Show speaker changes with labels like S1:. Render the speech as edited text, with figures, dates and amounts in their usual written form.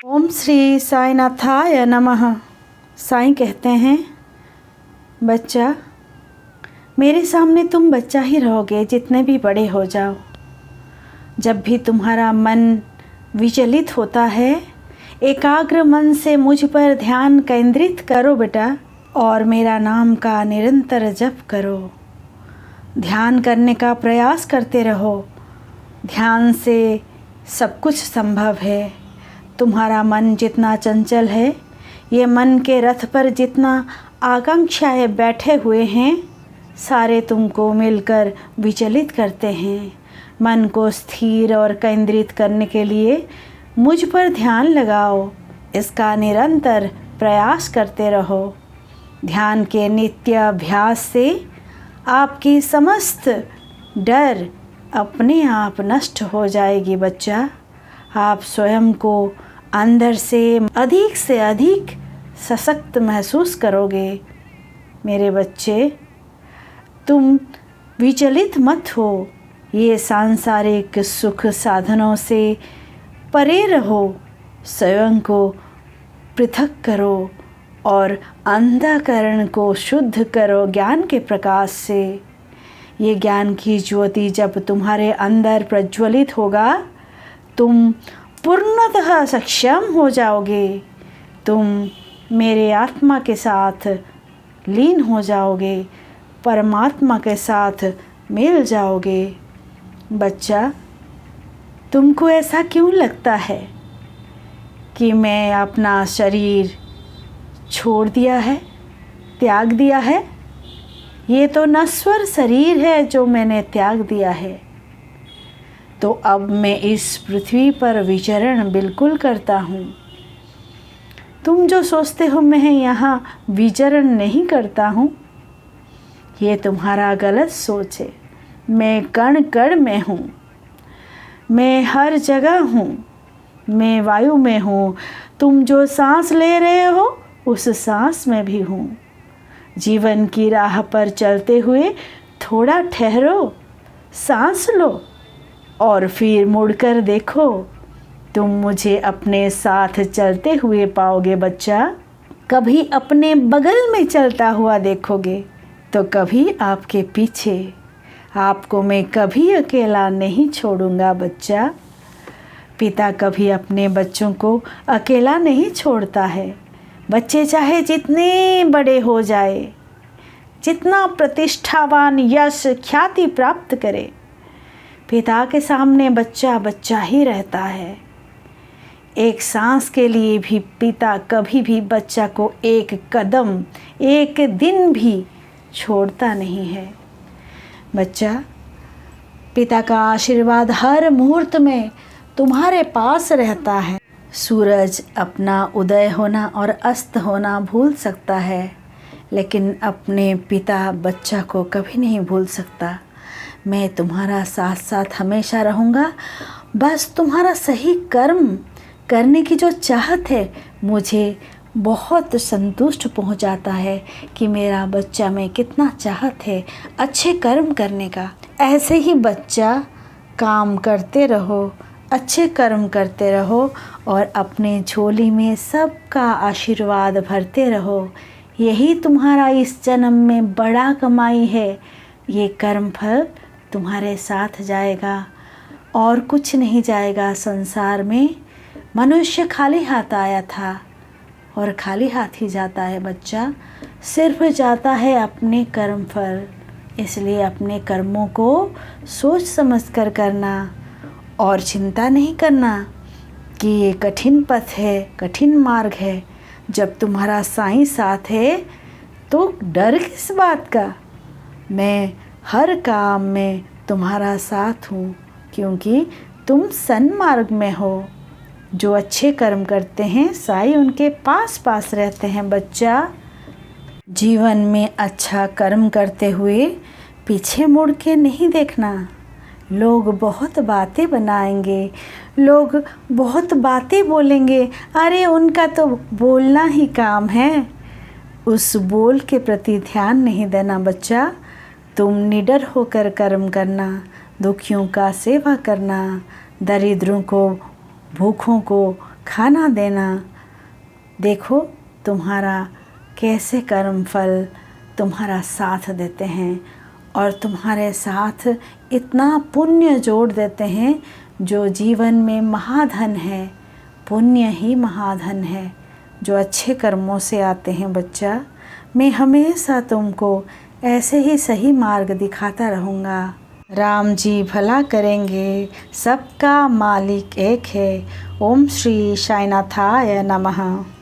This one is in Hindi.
S1: ओम श्री साईनाथाय नमः। साईं कहते हैं, बच्चा, मेरे सामने तुम बच्चा ही रहोगे जितने भी बड़े हो जाओ। जब भी तुम्हारा मन विचलित होता है, एकाग्र मन से मुझ पर ध्यान केंद्रित करो बेटा, और मेरा नाम का निरंतर जप करो। ध्यान करने का प्रयास करते रहो। ध्यान से सब कुछ संभव है। तुम्हारा मन जितना चंचल है, ये मन के रथ पर जितना आकांक्षाएं बैठे हुए हैं, सारे तुमको मिलकर विचलित करते हैं। मन को स्थिर और केंद्रित करने के लिए मुझ पर ध्यान लगाओ। इसका निरंतर प्रयास करते रहो। ध्यान के नित्य अभ्यास से आपकी समस्त डर अपने आप नष्ट हो जाएगी बच्चा। आप स्वयं को अंदर से अधिक सशक्त महसूस करोगे। मेरे बच्चे, तुम विचलित मत हो। ये सांसारिक सुख साधनों से परे रहो। स्वयं को पृथक करो और अंतःकरण को शुद्ध करो ज्ञान के प्रकाश से। ये ज्ञान की ज्योति जब तुम्हारे अंदर प्रज्वलित होगा, तुम पूर्णतः सक्षम हो जाओगे। तुम मेरे आत्मा के साथ लीन हो जाओगे, परमात्मा के साथ मिल जाओगे। बच्चा, तुमको ऐसा क्यों लगता है कि मैं अपना शरीर छोड़ दिया है, त्याग दिया है? ये तो नश्वर शरीर है जो मैंने त्याग दिया है। तो अब मैं इस पृथ्वी पर विचरण बिल्कुल करता हूँ। तुम जो सोचते हो मैं यहाँ विचरण नहीं करता हूँ, ये तुम्हारा गलत सोच है। मैं कण कण में हूँ, मैं हर जगह हूँ, मैं वायु में हूँ। तुम जो सांस ले रहे हो उस सांस में भी हूँ। जीवन की राह पर चलते हुए थोड़ा ठहरो, सांस लो और फिर मुड़कर देखो। तुम मुझे अपने साथ चलते हुए पाओगे बच्चा। कभी अपने बगल में चलता हुआ देखोगे तो कभी आपके पीछे। आपको मैं कभी अकेला नहीं छोड़ूंगा बच्चा। पिता कभी अपने बच्चों को अकेला नहीं छोड़ता है। बच्चे चाहे जितने बड़े हो जाए, जितना प्रतिष्ठावान यश ख्याति प्राप्त करे, पिता के सामने बच्चा बच्चा ही रहता है। एक सांस के लिए भी पिता कभी भी बच्चा को एक कदम, एक दिन भी छोड़ता नहीं है। बच्चा, पिता का आशीर्वाद हर मुहूर्त में तुम्हारे पास रहता है। सूरज अपना उदय होना और अस्त होना भूल सकता है, लेकिन अपने पिता बच्चा को कभी नहीं भूल सकता। मैं तुम्हारा साथ साथ हमेशा रहूँगा। बस तुम्हारा सही कर्म करने की जो चाहत है, मुझे बहुत संतुष्ट पहुँचाता है कि मेरा बच्चा में कितना चाहत है अच्छे कर्म करने का। ऐसे ही बच्चा काम करते रहो, अच्छे कर्म करते रहो और अपने झोली में सबका आशीर्वाद भरते रहो। यही तुम्हारा इस जन्म में बड़ा कमाई है। ये कर्म फल तुम्हारे साथ जाएगा और कुछ नहीं जाएगा। संसार में मनुष्य खाली हाथ आया था और खाली हाथ ही जाता है बच्चा। सिर्फ जाता है अपने कर्म फल। इसलिए अपने कर्मों को सोच समझ कर करना और चिंता नहीं करना कि ये कठिन पथ है, कठिन मार्ग है। जब तुम्हारा साईं साथ है तो डर किस बात का। मैं हर काम में तुम्हारा साथ हूँ, क्योंकि तुम सन्मार्ग में हो। जो अच्छे कर्म करते हैं साईं उनके पास पास रहते हैं बच्चा। जीवन में अच्छा कर्म करते हुए पीछे मुड़ के नहीं देखना। लोग बहुत बातें बनाएंगे, लोग बहुत बातें बोलेंगे। अरे उनका तो बोलना ही काम है। उस बोल के प्रति ध्यान नहीं देना बच्चा। तुम निडर होकर कर्म करना, दुखियों का सेवा करना, दरिद्रों को, भूखों को खाना देना। देखो तुम्हारा कैसे कर्म फल तुम्हारा साथ देते हैं और तुम्हारे साथ इतना पुण्य जोड़ देते हैं जो जीवन में महाधन है। पुण्य ही महाधन है जो अच्छे कर्मों से आते हैं। बच्चा, मैं हमेशा तुमको ऐसे ही सही मार्ग दिखाता रहूँगा। राम जी भला करेंगे, सबका मालिक एक है। ओम श्री साईनाथाय नमः।